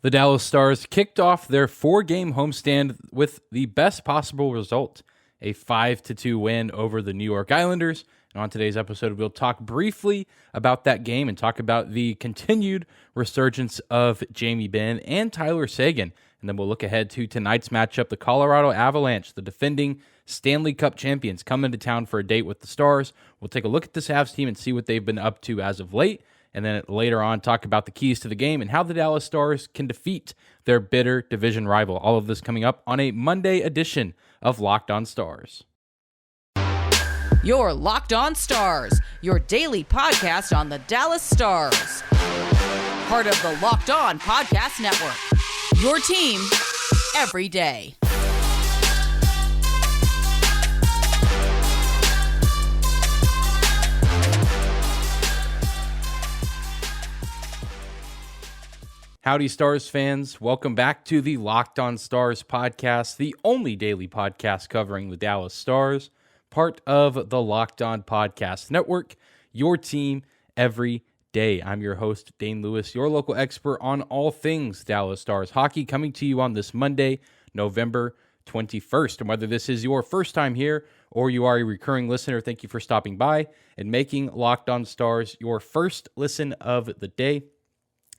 The Dallas Stars kicked off their 4-game homestand with the best possible result, a 5-2 win over the New York Islanders. And on today's episode, we'll talk briefly about that game and talk about the continued resurgence of Jamie Benn and Tyler Seguin. And then we'll look ahead to tonight's matchup, the Colorado Avalanche, the defending Stanley Cup champions, come into town for a date with the Stars. We'll take a look at this Avs team and see what they've been up to as of late. And then later on, talk about the keys to the game and how the Dallas Stars can defeat their bitter division rival. All of this coming up on a Monday edition of Locked On Stars. Your Locked On Stars, your daily podcast on the Dallas Stars. Part of the Locked On Podcast Network. Your team every day. Howdy, Stars fans. Welcome back to the Locked On Stars podcast, the only daily podcast covering the Dallas Stars, part of the Locked On Podcast Network, your team every day. I'm your host, Dane Lewis, your local expert on all things Dallas Stars hockey, coming to you on this Monday, November 21st. And whether this is your first time here or you are a recurring listener, thank you for stopping by and making Locked On Stars your first listen of the day.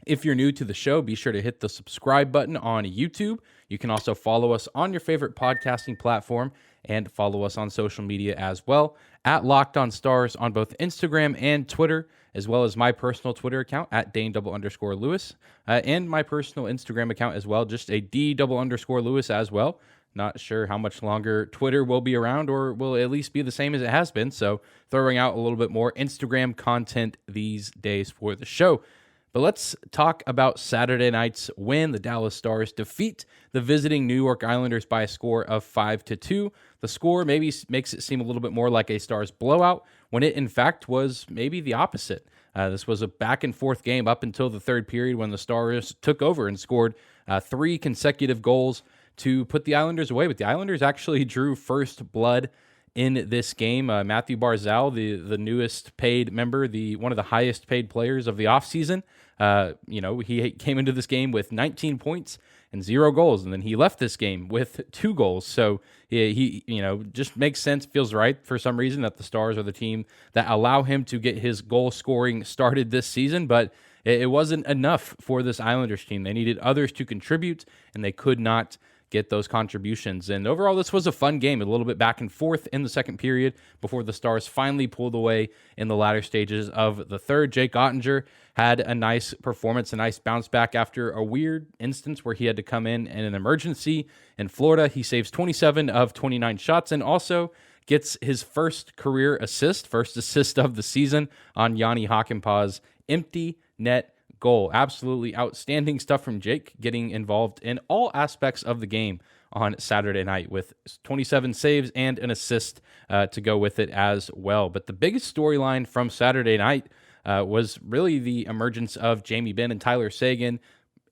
If you're new to the show, be sure to hit the subscribe button on YouTube. You can also follow us on your favorite podcasting platform and follow us on social media as well at Locked On Stars on both Instagram and Twitter, as well as my personal Twitter account at Dane_Lewis and my personal Instagram account as well, just a D_Lewis as well. Not sure how much longer Twitter will be around or will at least be the same as it has been. So throwing out a little bit more Instagram content these days for the show. But let's talk about Saturday night's win. The Dallas Stars defeat the visiting New York Islanders by a score of 5-2. The score maybe makes it seem a little bit more like a Stars blowout when it, in fact, was maybe the opposite. This was a back-and-forth game up until the third period when the Stars took over and scored 3 consecutive goals to put the Islanders away. But the Islanders actually drew first blood in this game. Matthew Barzal, the newest paid member, one of the highest paid players of the offseason, he came into this game with 19 points and 0 goals, and then he left this game with 2 goals. So he just makes sense, feels right for some reason that the Stars are the team that allow him to get his goal scoring started this season, but it wasn't enough for this Islanders team. They needed others to contribute, and they could not get those contributions. And overall, this was a fun game, a little bit back and forth in the second period before the Stars finally pulled away in the latter stages of the third. Jake Oettinger had a nice performance, a nice bounce back after a weird instance where he had to come in an emergency in Florida. He saves 27 of 29 shots and also gets his first assist of the season on Yanni Hakanpää's empty net goal. Absolutely outstanding stuff from Jake, getting involved in all aspects of the game on Saturday night with 27 saves and an assist to go with it as well. But the biggest storyline from Saturday night was really the emergence of Jamie Benn and Tyler Seguin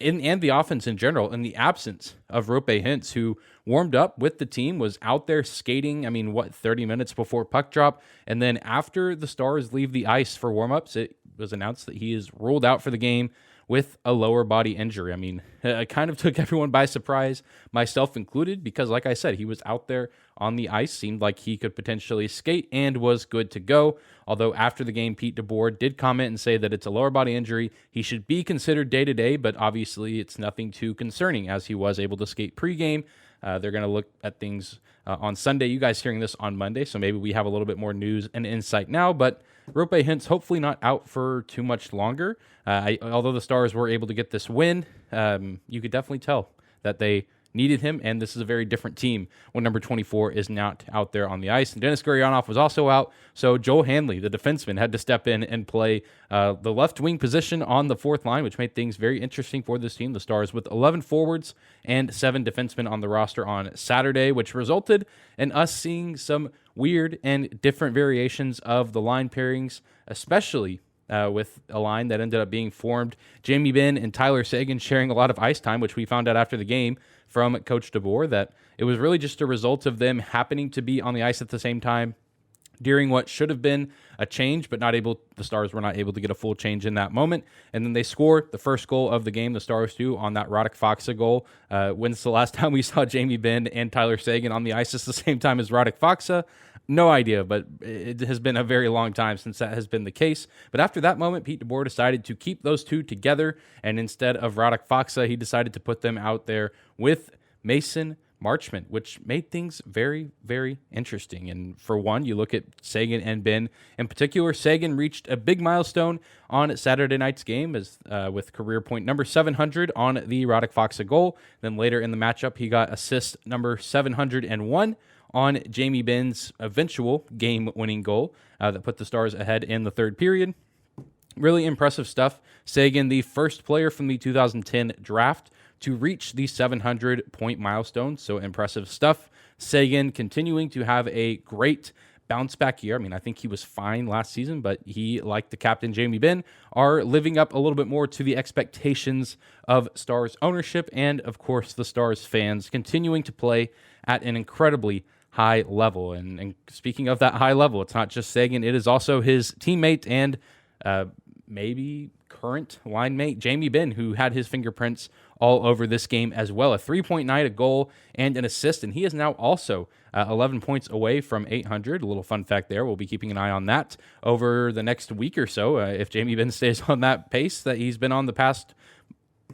and the offense in general, in the absence of Roope Hintz, who warmed up with the team, was out there skating, 30 minutes before puck drop. And then after the Stars leave the ice for warmups, it was announced that he is ruled out for the game with a lower body injury. It kind of took everyone by surprise, myself included, because like I said, he was out there on the ice, seemed like he could potentially skate and was good to go. Although after the game, Pete DeBoer did comment and say that it's a lower body injury. He should be considered day-to-day, but obviously it's nothing too concerning as he was able to skate pregame. They're going to look at things on Sunday. You guys hearing this on Monday, so maybe we have a little bit more news and insight now, but Roope Hintz hopefully not out for too much longer. Although the Stars were able to get this win, you could definitely tell that they needed him, and this is a very different team when number 24 is not out there on the ice. And Denis Gurianov was also out, so Joel Hanley, the defenseman, had to step in and play the left wing position on the fourth line, which made things very interesting for this team. The Stars with 11 forwards and 7 defensemen on the roster on Saturday, which resulted in us seeing some weird and different variations of the line pairings, especially with a line that ended up being formed. Jamie Benn and Tyler Seguin sharing a lot of ice time, which we found out after the game from Coach DeBoer, that it was really just a result of them happening to be on the ice at the same time. during what should have been a change, but the Stars were not able to get a full change in that moment. And then they score the first goal of the game, the Stars do, on that Radek Faksa goal. When's the last time we saw Jamie Benn and Tyler Seguin on the ice at the same time as Radek Faksa? No idea, but it has been a very long time since that has been the case. But after that moment, Pete DeBoer decided to keep those two together, and instead of Radek Faksa, he decided to put them out there with Mason Marchment, which made things very, very interesting. And for one, you look at Seguin and Benn in particular. Seguin reached a big milestone on Saturday night's game as with career point number 700 on the Radek Faksa goal. Then later in the matchup, he got assist number 701 on Jamie Benn's eventual game-winning goal that put the Stars ahead in the third period. Really impressive stuff. Seguin, the first player from the 2010 draft to reach the 700-point milestone, so impressive stuff. Seguin continuing to have a great bounce-back year. I mean, I think he was fine last season, but he, like the captain Jamie Benn, are living up a little bit more to the expectations of Stars ownership and, of course, the Stars fans continuing to play at an incredibly high level. And speaking of that high level, it's not just Seguin, it is also his teammate and maybe current line mate, Jamie Benn, who had his fingerprints all over this game as well. A 3.9, a goal, and an assist, and he is now also 11 points away from 800. A little fun fact there. We'll be keeping an eye on that over the next week or so if Jamie Benn stays on that pace that he's been on the past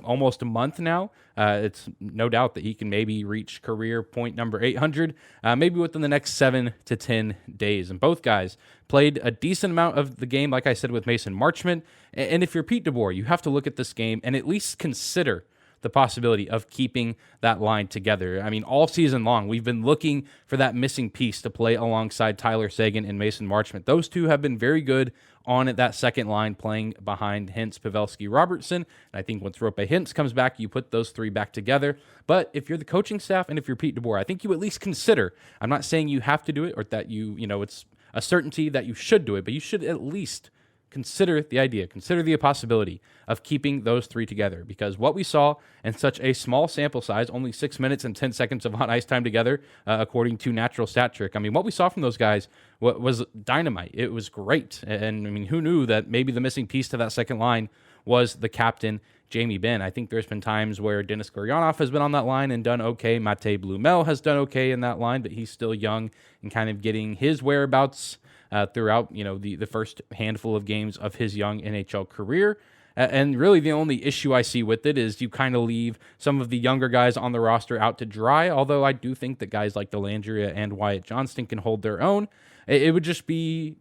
almost a month now. It's no doubt that he can maybe reach career point number 800, maybe within the next 7 to 10 days. And both guys played a decent amount of the game, like I said, with Mason Marchment. And if you're Pete DeBoer, you have to look at this game and at least consider the possibility of keeping that line together. I mean, all season long, we've been looking for that missing piece to play alongside Tyler Seguin and Mason Marchment. Those two have been very good on that second line, playing behind Hintz, Pavelski, Robertson. And I think once Rope Hintz comes back, you put those three back together. But if you're the coaching staff and if you're Pete DeBoer, I think you at least consider, I'm not saying you have to do it or that it's a certainty that you should do it, but you should at least consider the possibility of keeping those three together, because what we saw in such a small sample size, only 6 minutes and 10 seconds of on ice time together, according to Natural Stat Trick. I mean, what we saw from those guys was dynamite. It was great. And I mean, who knew that maybe the missing piece to that second line was the captain, Jamie Benn. I think there's been times where Denis Gurianov has been on that line and done okay. Mate Blumel has done okay in that line, but he's still young and kind of getting his whereabouts throughout, the first handful of games of his young NHL career. And really the only issue I see with it is you kind of leave some of the younger guys on the roster out to dry, although I do think that guys like Dellandrea and Wyatt Johnston can hold their own. It would just be,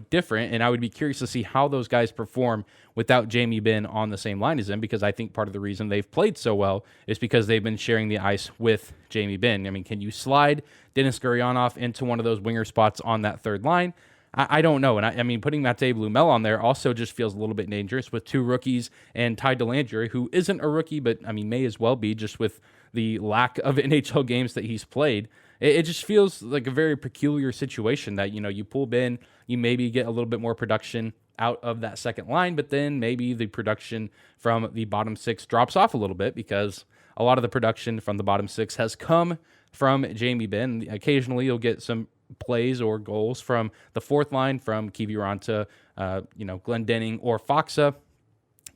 different, and I would be curious to see how those guys perform without Jamie Benn on the same line as him, because I think part of the reason they've played so well is because they've been sharing the ice with Jamie Benn. I mean, can you slide Denis Gurianov into one of those winger spots on that third line? I don't know. And I mean, putting Mate Blumel on there also just feels a little bit dangerous with two rookies and Ty Dellandrea, who isn't a rookie, but I mean, may as well be just with the lack of NHL games that he's played. It just feels like a very peculiar situation that, you pull Benn, you maybe get a little bit more production out of that second line, but then maybe the production from the bottom six drops off a little bit because a lot of the production from the bottom six has come from Jamie Benn. Occasionally you'll get some plays or goals from the fourth line from Kiviranta, Glendening or Faksa.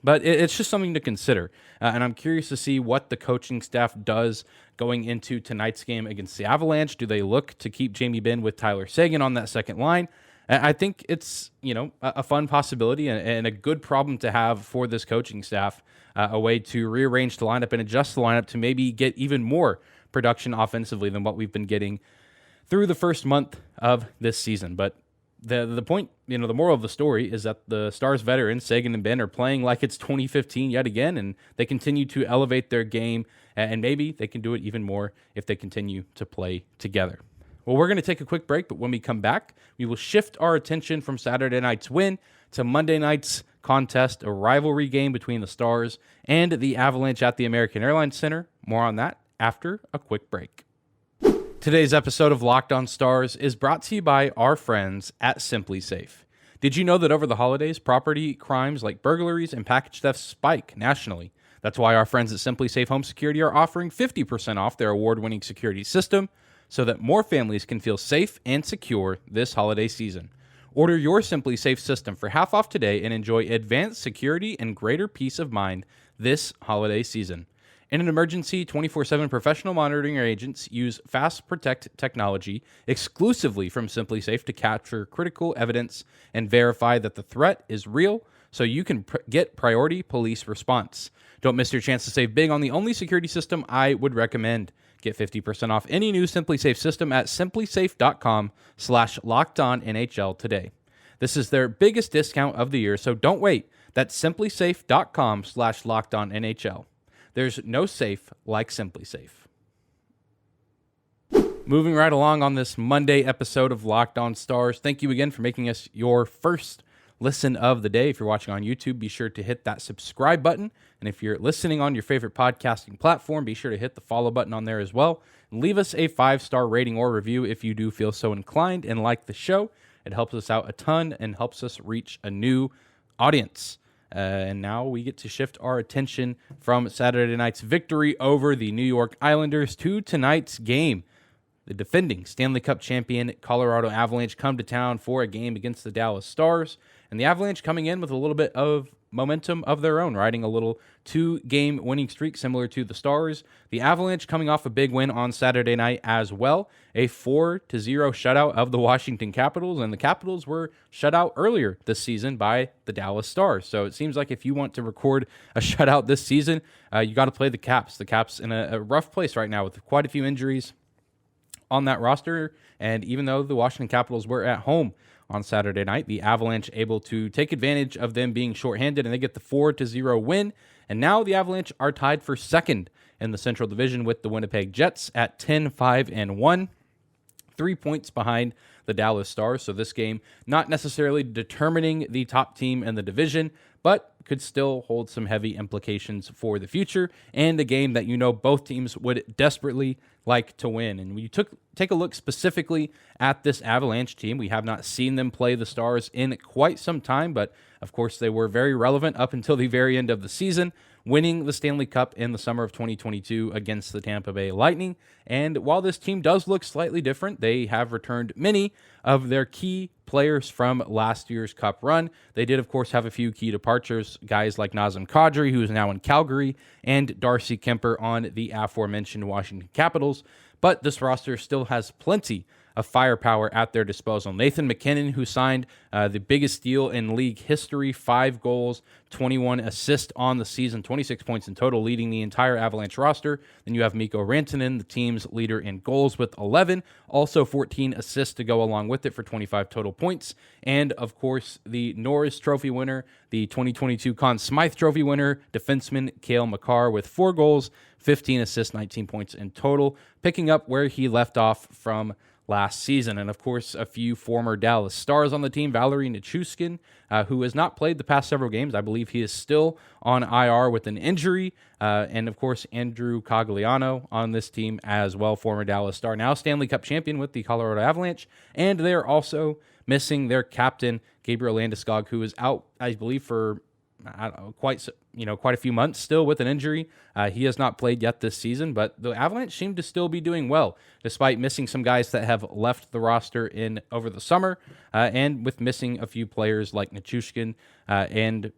But it's just something to consider. And I'm curious to see what the coaching staff does going into tonight's game against the Avalanche. Do they look to keep Jamie Benn with Tyler Seguin on that second line? I think it's, a fun possibility and a good problem to have for this coaching staff, a way to rearrange the lineup and adjust the lineup to maybe get even more production offensively than what we've been getting through the first month of this season. But the point, the moral of the story is that the Stars veterans, Seguin and Benn, are playing like it's 2015 yet again, and they continue to elevate their game, and maybe they can do it even more if they continue to play together. Well, we're going to take a quick break, but when we come back, we will shift our attention from Saturday night's win to Monday night's contest, a rivalry game between the Stars and the Avalanche at the American Airlines Center. More on that after a quick break. Today's episode of Locked On Stars is brought to you by our friends at SimpliSafe. Did you know that over the holidays, property crimes like burglaries and package thefts spike nationally? That's why our friends at SimpliSafe Home Security are offering 50% off their award-winning security system. so that more families can feel safe and secure this holiday season. Order your SimpliSafe system for half off today and enjoy advanced security and greater peace of mind this holiday season. In an emergency, 24/7 professional monitoring agents use Fast Protect technology exclusively from SimpliSafe to capture critical evidence and verify that the threat is real so you can get priority police response. Don't miss your chance to save big on the only security system I would recommend. Get 50% off any new SimpliSafe system at simplisafe.com/LockedOnNHL today. This is their biggest discount of the year, so don't wait. That's simplisafe.com/LockedOnNHL. There's no safe like SimpliSafe. Moving right along on this Monday episode of Locked On Stars, thank you again for making us your first listen of the day. If you're watching on YouTube, be sure to hit that subscribe button. And if you're listening on your favorite podcasting platform, be sure to hit the follow button on there as well. And leave us a 5-star rating or review if you do feel so inclined and like the show. It helps us out a ton and helps us reach a new audience. And now we get to shift our attention from Saturday night's victory over the New York Islanders to tonight's game. The defending Stanley Cup champion Colorado Avalanche come to town for a game against the Dallas Stars. And the Avalanche coming in with a little bit of momentum of their own, riding a little 2-game winning streak similar to the Stars. The Avalanche coming off a big win on Saturday night as well, a 4-0 shutout of the Washington Capitals, and the Capitals were shut out earlier this season by the Dallas Stars. So it seems like if you want to record a shutout this season, you got to play the Caps. The Caps in a rough place right now with quite a few injuries on that roster, and even though the Washington Capitals were at home on Saturday night, the Avalanche able to take advantage of them being shorthanded, and they get the 4-0 win. And now the Avalanche are tied for second in the Central Division with the Winnipeg Jets at 10-5-1, 3 points behind the Dallas Stars. So this game not necessarily determining the top team in the division, but could still hold some heavy implications for the future, and a game that both teams would desperately like to win. And when you take a look specifically at this Avalanche team, we have not seen them play the Stars in quite some time, but of course they were very relevant up until the very end of the season, winning the Stanley Cup in the summer of 2022 against the Tampa Bay Lightning. And while this team does look slightly different, they have returned many of their key players from last year's Cup run. They did, of course, have a few key departures, guys like Nazem Kadri, who is now in Calgary, and Darcy Kemper on the aforementioned Washington Capitals. But this roster still has plenty of firepower at their disposal. Nathan MacKinnon, who signed the biggest deal in league history, 5 goals, 21 assists on the season, 26 points in total, leading the entire Avalanche roster. Then you have Mikko Rantanen, the team's leader in goals with 11, also 14 assists to go along with it for 25 total points. And, of course, the Norris Trophy winner, the 2022 Conn Smythe Trophy winner, defenseman Cale Makar with 4 goals, 15 assists, 19 points in total, picking up where he left off from last season. And of course, a few former Dallas Stars on the team. Valeri Nichushkin, who has not played the past several games. I believe he is still on IR with an injury. And of course, Andrew Cogliano on this team as well, former Dallas Star, now Stanley Cup champion with the Colorado Avalanche. And they're also missing their captain, Gabriel Landeskog, who is out, I believe, for quite a few months still with an injury. He has not played yet this season, but the Avalanche seem to still be doing well, despite missing some guys that have left the roster over the summer, and with missing a few players like Nichushkin and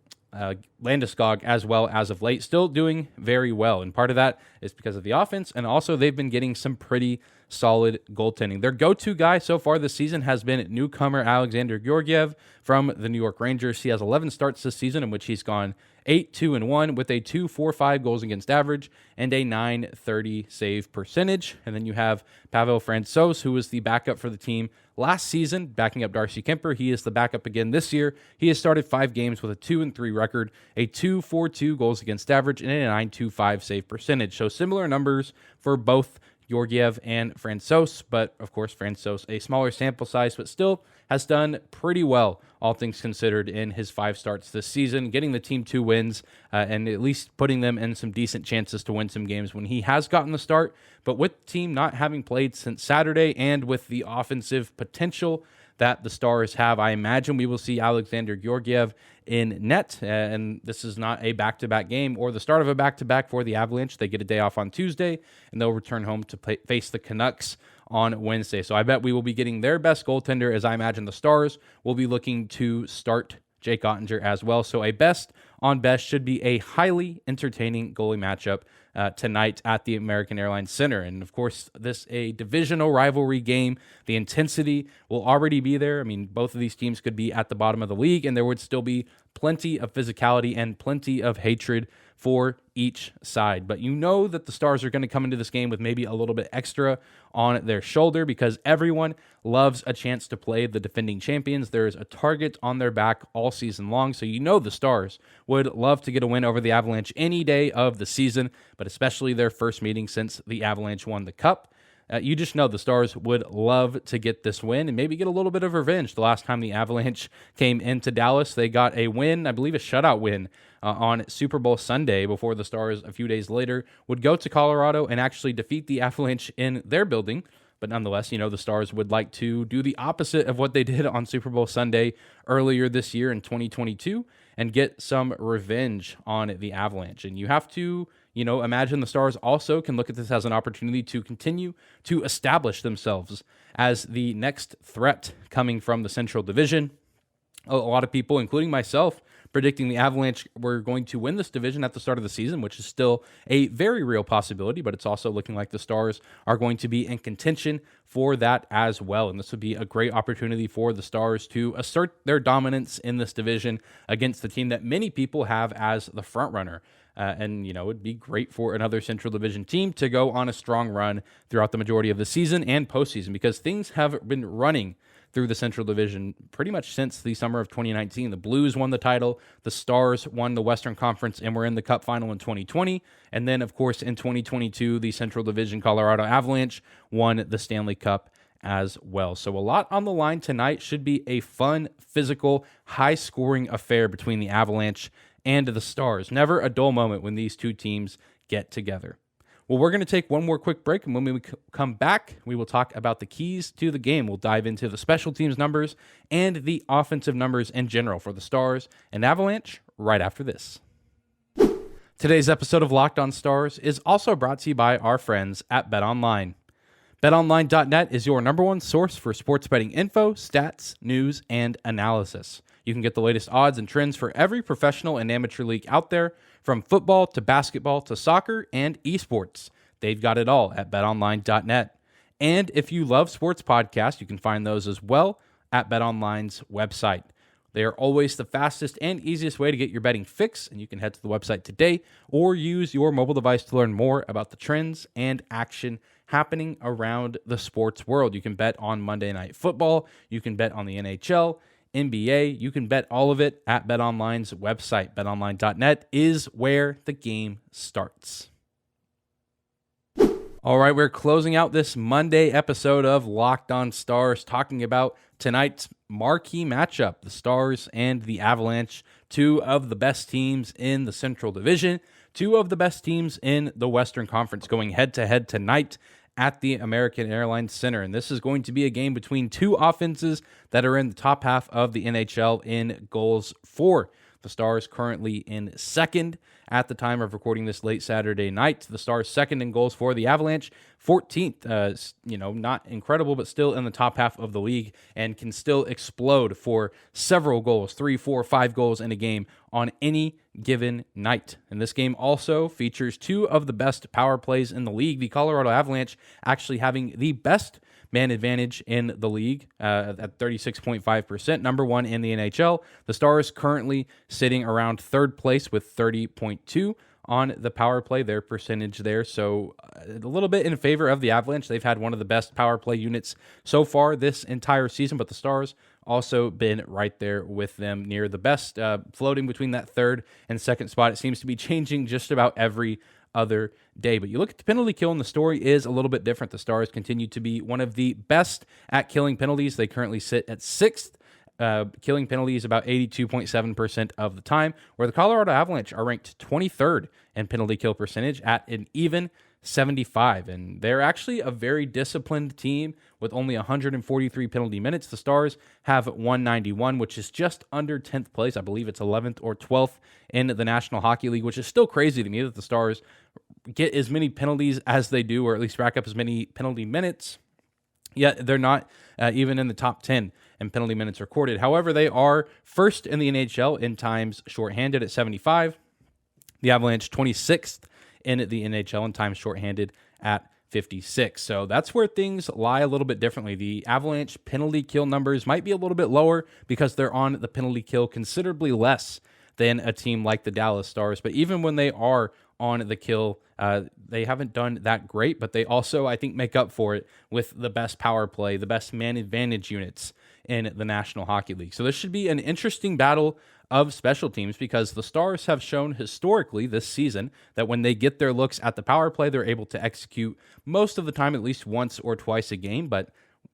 Landeskog as well as of late, still doing very well. And part of that is because of the offense, and also they've been getting some pretty solid goaltending. Their go-to guy so far this season has been newcomer Alexander Georgiev from the New York Rangers. He has 11 starts this season in which he's gone 8-2-1 with a 2.45 goals against average and a .930 save percentage. And then you have Pavel Francouz, who was the backup for the team last season, backing up Darcy Kemper. He is the backup again this year. He has started 5 games with a 2-3 record, a 2.42 goals against average, and a .925 save percentage. So similar numbers for both Georgiev and Francouz, but of course Francouz a smaller sample size, but still has done pretty well, all things considered, in his 5 starts this season, getting the team 2 wins and at least putting them in some decent chances to win some games when he has gotten the start. But with the team not having played since Saturday, and with the offensive potential that the Stars have, I imagine we will see Alexander Georgiev in net. And this is not a back-to-back game or the start of a back-to-back for the Avalanche. They get a day off on Tuesday, and they'll return home to face the Canucks on Wednesday. So I bet we will be getting their best goaltender, as I imagine the Stars will be looking to start Jake Oettinger as well. So a best on best should be a highly entertaining goalie matchup tonight at the American Airlines Center. And of course, this a divisional rivalry game. The intensity will already be there. I mean, both of these teams could be at the bottom of the league, and there would still be plenty of physicality and plenty of hatred for each side. But you know that the Stars are going to come into this game with maybe a little bit extra on their shoulder because everyone loves a chance to play the defending champions. There's a target on their back all season long, so you know the Stars would love to get a win over the Avalanche any day of the season, but especially their first meeting since the Avalanche won the Cup. You just know the Stars would love to get this win and maybe get a little bit of revenge. The last time the Avalanche came into Dallas, they got a win, I believe a shutout win, on Super Bowl Sunday before the Stars a few days later would go to Colorado and actually defeat the Avalanche in their building. But nonetheless, you know, the Stars would like to do the opposite of what they did on Super Bowl Sunday earlier this year in 2022 and get some revenge on the Avalanche. And you have to, you know, imagine the Stars also can look at this as an opportunity to continue to establish themselves as the next threat coming from the Central Division. A lot of people, including myself, predicting the Avalanche were going to win this division at the start of the season, which is still a very real possibility, but it's also looking like the Stars are going to be in contention for that as well. And this would be a great opportunity for the Stars to assert their dominance in this division against the team that many people have as the front runner. And, you know, it'd be great for another Central Division team to go on a strong run throughout the majority of the season and postseason because things have been running through the Central Division pretty much since the summer of 2019. The Blues won the title, the Stars won the Western Conference, and were in the Cup final in 2020. And then, of course, in 2022, the Central Division Colorado Avalanche won the Stanley Cup as well. So a lot on the line tonight. Should be a fun, physical, high-scoring affair between the Avalanche and the Stars. Never a dull moment when these two teams get together. Well, we're going to take one more quick break, and when we come back, we will talk about the keys to the game. We'll dive into the special teams numbers and the offensive numbers in general for the Stars and Avalanche right after this. Today's episode of Locked On Stars is also brought to you by our friends at BetOnline. BetOnline.net is your number one source for sports betting info, stats, news, and analysis. You can get the latest odds and trends for every professional and amateur league out there, from football to basketball to soccer and esports. They've got it all at betonline.net. And if you love sports podcasts, you can find those as well at BetOnline's website. They are always the fastest and easiest way to get your betting fix, and you can head to the website today or use your mobile device to learn more about the trends and action happening around the sports world. You can bet on Monday Night Football, you can bet on the NHL, NBA, you can bet all of it at BetOnline's website. BetOnline.net is where the game starts. All right, we're closing out this Monday episode of Locked On Stars, talking about tonight's marquee matchup, the Stars and the Avalanche, two of the best teams in the Central Division, two of the best teams in the Western Conference, going head-to-head tonight at the American Airlines Center. And this is going to be a game between two offenses that are in the top half of the NHL in goals for. The Stars currently in second at the time of recording this late Saturday night. The Stars second in goals for. The Avalanche 14th. Not incredible, but still in the top half of the league and can still explode for several goals, 3, 4, 5 goals in a game on any given night. And this game also features two of the best power plays in the league. The Colorado Avalanche actually having the best man advantage in the league at 36.5%, number one in the NHL. The Stars currently sitting around third place with 30.2 on the power play, their percentage there. So a little bit in favor of the Avalanche. They've had one of the best power play units so far this entire season, but the Stars also been right there with them near the best, floating between that third and second spot. It seems to be changing just about every other day. But you look at the penalty kill, and the story is a little bit different. The Stars continue to be one of the best at killing penalties. They currently sit at sixth, killing penalties about 82.7% of the time, where the Colorado Avalanche are ranked 23rd in penalty kill percentage at an even 75. And they're actually a very disciplined team with only 143 penalty minutes. The Stars have 191, which is just under 10th place. I believe it's 11th or 12th in the National Hockey League, which is still crazy to me that the Stars get as many penalties as they do, or at least rack up as many penalty minutes Yet they're not even in the top 10 in penalty minutes recorded. However, they are first in the NHL in times shorthanded at 75. The Avalanche 26th in the NHL in times shorthanded at 56. So that's where things lie a little bit differently. The Avalanche penalty kill numbers might be a little bit lower because they're on the penalty kill considerably less than a team like the Dallas Stars. But even when they are on the kill, they haven't done that great, but they also, I think, make up for it with the best power play, the best man advantage units in the National Hockey League. So this should be an interesting battle of special teams because the Stars have shown historically this season that when they get their looks at the power play, they're able to execute most of the time, at least once or twice a game, but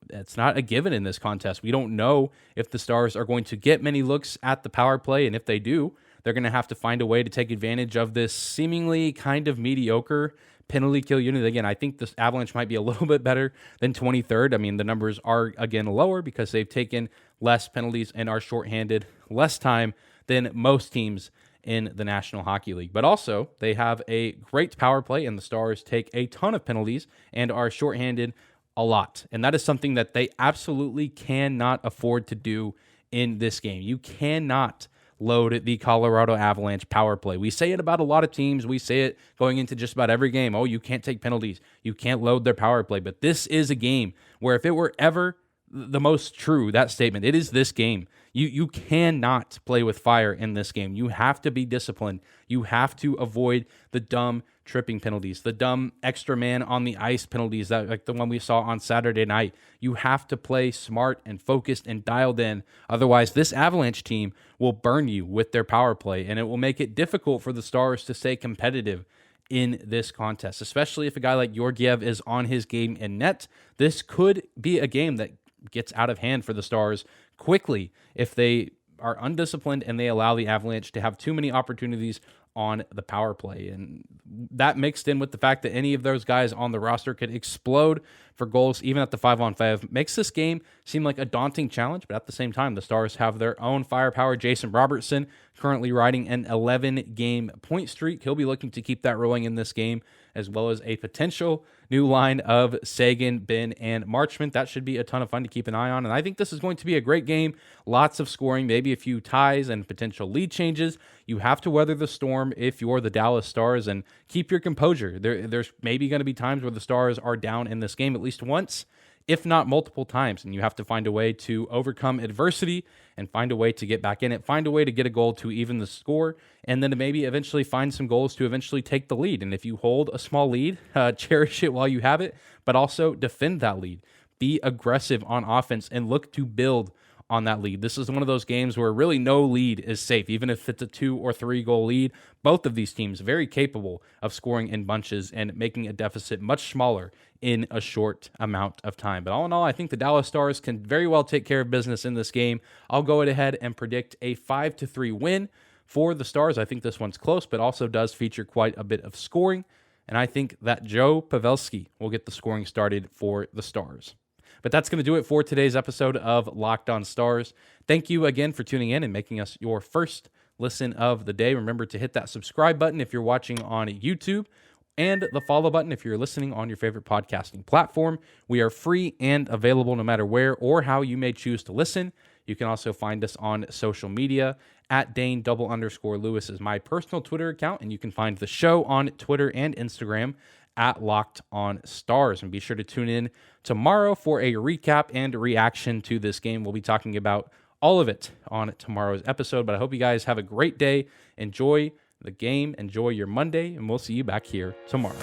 it's not a given in this contest. We don't know if the Stars are going to get many looks at the power play, and if they do, they're going to have to find a way to take advantage of this seemingly kind of mediocre penalty kill unit. Again, I think this Avalanche might be a little bit better than 23rd. I mean, the numbers are, again, lower because they've taken less penalties and are shorthanded less time than most teams in the National Hockey League. But also, they have a great power play, and the Stars take a ton of penalties and are shorthanded a lot. And that is something that they absolutely cannot afford to do in this game. You cannot load the Colorado Avalanche power play. We say it about a lot of teams. We say it going into just about every game. Oh, you can't take penalties. You can't load their power play. But this is a game where if it were ever the most true, that statement, it is this game. You cannot play with fire in this game. You have to be disciplined. You have to avoid the dumb tripping penalties, the dumb extra man on the ice penalties, that like the one we saw on Saturday night. You have to play smart and focused and dialed in. Otherwise, this Avalanche team will burn you with their power play, and it will make it difficult for the Stars to stay competitive in this contest, especially if a guy like Georgiev is on his game in net. This could be a game that gets out of hand for the Stars quickly if they are undisciplined and they allow the Avalanche to have too many opportunities on the power play. And that mixed in with the fact that any of those guys on the roster could explode for goals, even at the 5-on-5, makes this game seem like a daunting challenge. But at the same time, the Stars have their own firepower. Jason Robertson currently riding an 11-game point streak. He'll be looking to keep that rolling in this game, as well as a potential new line of Seguin, Benn, and Marchment. That should be a ton of fun to keep an eye on. And I think this is going to be a great game. Lots of scoring, maybe a few ties and potential lead changes. You have to weather the storm if you're the Dallas Stars and keep your composure. There's maybe going to be times where the Stars are down in this game at least once, if not multiple times, and you have to find a way to overcome adversity and find a way to get back in it, find a way to get a goal to even the score, and then to maybe eventually find some goals to eventually take the lead. And if you hold a small lead, cherish it while you have it, but also defend that lead. Be aggressive on offense and look to build on that lead. This is one of those games where really no lead is safe, even if it's a 2 or 3 goal lead. Both of these teams very capable of scoring in bunches and making a deficit much smaller in a short amount of time. But all in all, I think the Dallas Stars can very well take care of business in this game. I'll go ahead and predict a 5-3 win for the Stars. I think this one's close, but also does feature quite a bit of scoring. And I think that Joe Pavelski will get the scoring started for the Stars. But that's going to do it for today's episode of Locked On Stars. Thank you again for tuning in and making us your first listen of the day. Remember to hit that subscribe button if you're watching on YouTube and the follow button if you're listening on your favorite podcasting platform. We are free and available no matter where or how you may choose to listen. You can also find us on social media at Dane_Lewis is my personal Twitter account, and you can find the show on Twitter and Instagram at Locked On Stars. And be sure to tune in tomorrow for a recap and reaction to this game. We'll be talking about all of it on tomorrow's episode. But I hope you guys have a great day. Enjoy the game. Enjoy your Monday. And we'll see you back here tomorrow.